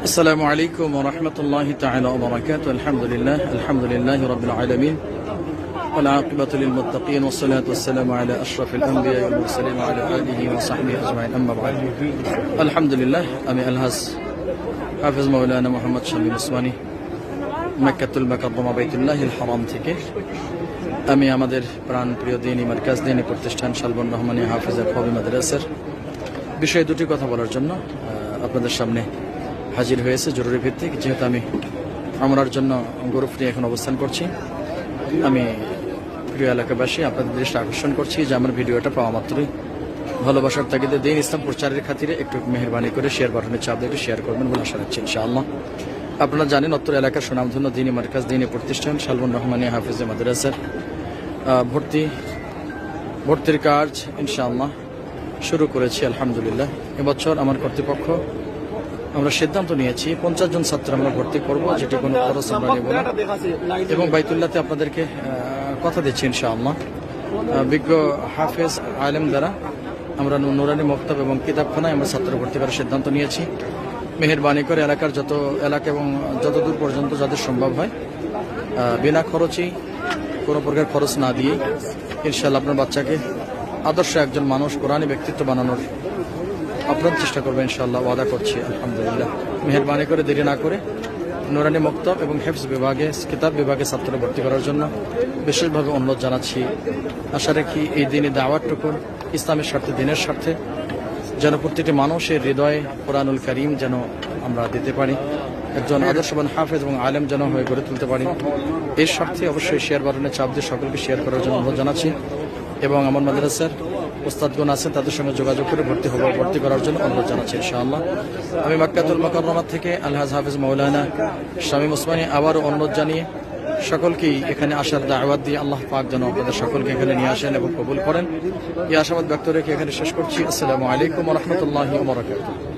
السلام عليكم ورحمة الله تعالى وبركاته. الحمد لله رب العالمين والعاقبة للمتقين والصلاة والسلام على أشرف الأنبياء والمرسلين وعلى آله وصحبه أجمعين. أما بعد الحمد لله আমি আলহাজ হাফেজ মাওলানা মোহাম্মদ শামীম ওসমানী মক্কাতুল মুকাররমা বাইতুল্লাহিল হারাম থেকে আমি আমাদের প্রাণ প্রিয় দ্বীনি মার্কাজ দ্বীনি প্রতিষ্ঠান শালবন রহমানী হাফেজা কওমি মাদ্রাসার বিষয়ে দুটি কথা বলার জন্য আপনাদের সামনে হাজির হয়েছে জরুরি ভিত্তিক। যেহেতু আমি আমরার জন্য গরুফ নিয়ে এখন অবস্থান করছি, আমি প্রিয় এলাকাবাসী আপনাদের দৃষ্টি আকর্ষণ করছি যে আমার ভিডিওটা পাওয়া মাত্রই ভালোবাসার তাগিদে দ্বীন ইসলাম প্রচারের খাতিরে একটু মেহেরবানি করে শেয়ার বাটনে চাপ দিয়ে শেয়ার করবেন বলে আশা রাখছি ইনশাআল্লাহ। আপনারা জানেন অত্র এলাকার সুনামধন্য দ্বীনি মার্কাজ দ্বীনি প্রতিষ্ঠান শালবন রহমানী হাফেজে মাদ্রাসার ভর্তির কাজ ইনশাআল্লাহ শুরু করেছি আলহামদুলিল্লাহ। এবছর আমার কর্তৃপক্ষ আমরা সিদ্ধান্ত নিয়েছি 50 জন ছাত্র আমরা ভর্তি করব, যেটি কোনো খরচ আমরা নেব না এবং বাইতুল্লাহতে আপনাদেরকে কথা দিচ্ছি ইনশাআল্লাহ বিজ্ঞ হাফেজ আলেম দ্বারা আমরা নুরানি মক্তব এবং কিতাবখানায় আমরা ছাত্র ভর্তি করার সিদ্ধান্ত নিয়েছি। মেহেরবানি করে এলাকার যত এলাকা এবং যত দূর পর্যন্ত যাদের সম্ভব হয় বিনা খরচেই কোনো প্রকার খরচ না দিয়ে ইনশাআল্লাহ আপনার বাচ্চাকে আদর্শ একজন মানুষ কোরআনী ব্যক্তিত্ব বানানোর আপনার চেষ্টা করবেন ইনশাআল্লাহ, ওয়াদা করছি আলহামদুলিল্লাহ। মেহেরবানি করে দেরি না করে নুরানি মক্তব এবং হেফজ বিভাগে কিতাব বিভাগে ছাত্র ভর্তি করার জন্য বিশেষভাবে অনুরোধ জানাচ্ছি। আশা রাখি এই দিনে দাওয়াতটুকু ইসলামের স্বার্থে দিনের স্বার্থে যেন প্রতিটি মানুষের হৃদয়ে কোরআনুল কারীম যেন আমরা দিতে পারি, একজন আদর্শবান হাফেজ এবং আলেম যেন হয়ে গড়ে তুলতে পারি। এর স্বার্থে অবশ্যই শেয়ার বাটনে চাপ দিয়ে সকলকে শেয়ার করার জন্য অনুরোধ জানাচ্ছি এবং আমার মাদ্রাসার ওস্তাদগণ আছেন তাদের সঙ্গে যোগাযোগ করে ভর্তি করার জন্য অনুরোধ জানাচ্ছি ইনশাআল্লাহ। আমি মক্কাতুল মুকাররমা থেকে আলহাজ হাফেজ মাওলানা শামীম ওসমানী আবারও অনুরোধ জানিয়ে সকলকেই এখানে আসার দাওয়াত দিয়ে আল্লাহ পাক যেন আপনাদের সকলকে এখানে নিয়ে আসেন এবং কবুল করেন এই আশাবাদ ব্যক্ত রেখে এখানে শেষ করছি। আসসালামু আলাইকুম ওয়া রাহমাতুল্লাহি ওয়া বারাকাতুহু।